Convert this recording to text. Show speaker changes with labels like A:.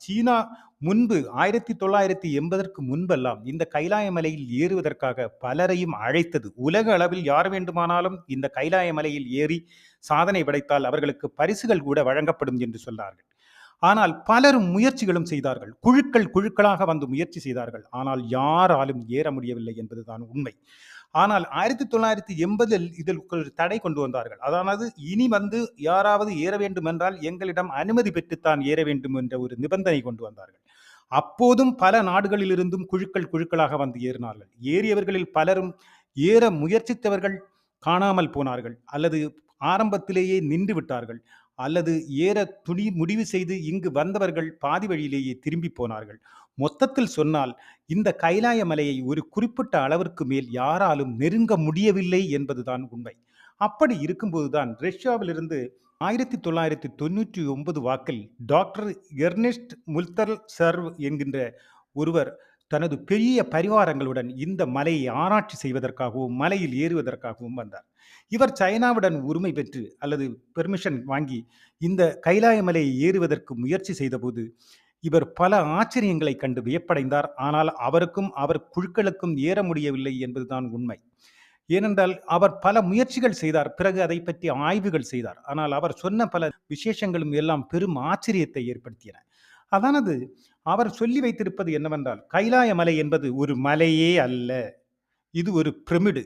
A: சீனா முன்பு 1980ற்கு முன்பெல்லாம் இந்த கைலாய மலையில் ஏறுவதற்காக பலரையும் அழைத்தது. உலக அளவில் யார் வேண்டுமானாலும் இந்த கைலாய மலையில் ஏறி சாதனை படைத்தால் அவர்களுக்கு பரிசுகள் கூட வழங்கப்படும் என்று சொன்னார்கள். ஆனால் பலரும் முயற்சிகளும் செய்தார்கள். குழுக்கள் குழுக்களாக வந்து முயற்சி செய்தார்கள். ஆனால் யாராலும் ஏற முடியவில்லை என்பதுதான் உண்மை. ஆனால் 1980ல் இதற்கு ஒரு தடை கொண்டு வந்தார்கள். அதாவது இனி வந்து யாராவது ஏற வேண்டும் என்றால் எங்களிடம் அனுமதி பெற்றுத்தான் ஏற வேண்டும் என்ற ஒரு நிபந்தனை கொண்டு வந்தார்கள். அப்போதும் பல நாடுகளிலிருந்தும் குழுக்கள் குழுக்களாக வந்து ஏறினார்கள். ஏறியவர்களில் பலரும் ஏற முயற்சித்தவர்கள் காணாமல் போனார்கள், அல்லது ஆரம்பத்திலேயே நின்று விட்டார்கள், அல்லது ஏற முடிவு செய்து இங்கு வந்தவர்கள் பாதி வழியிலேயே திரும்பி போனார்கள். மொத்தத்தில் சொன்னால் இந்த கைலாய மலையை ஒரு குறிப்பிட்ட அளவிற்கு மேல் யாராலும் நெருங்க முடியவில்லை என்பதுதான் உண்மை. அப்படி இருக்கும்போதுதான் ரஷ்யாவிலிருந்து 1999 வாக்கில் டாக்டர் எர்னெஸ்ட் முல்தர் சர்வ் என்கின்ற ஒருவர் தனது பெரிய பரிவாரங்களுடன் இந்த மலையை ஆராய்ச்சி செய்வதற்காகவும் மலையில் ஏறுவதற்காகவும் வந்தார். இவர் சைனாவுடன் உரிமை பெற்று அல்லது பெர்மிஷன் வாங்கி இந்த கைலாய மலையை ஏறுவதற்கு முயற்சி செய்தபோது இவர் பல ஆச்சரியங்களை கண்டு வியப்படைந்தார். ஆனால் அவருக்கும் அவர் குழுக்களுக்கும் ஏற முடியவில்லை என்பதுதான் உண்மை. ஏனென்றால் அவர் பல முயற்சிகள் செய்தார், பிறகு அதை பற்றி ஆய்வுகள் செய்தார். ஆனால் அவர் சொன்ன பல விசேஷங்களும் எல்லாம் பெரும் ஆச்சரியத்தை ஏற்படுத்தியன. அதானது அவர் சொல்லி வைத்திருப்பது என்னவென்றால், கைலாய மலை என்பது ஒரு மலையே அல்ல, இது ஒரு பிரமிடு.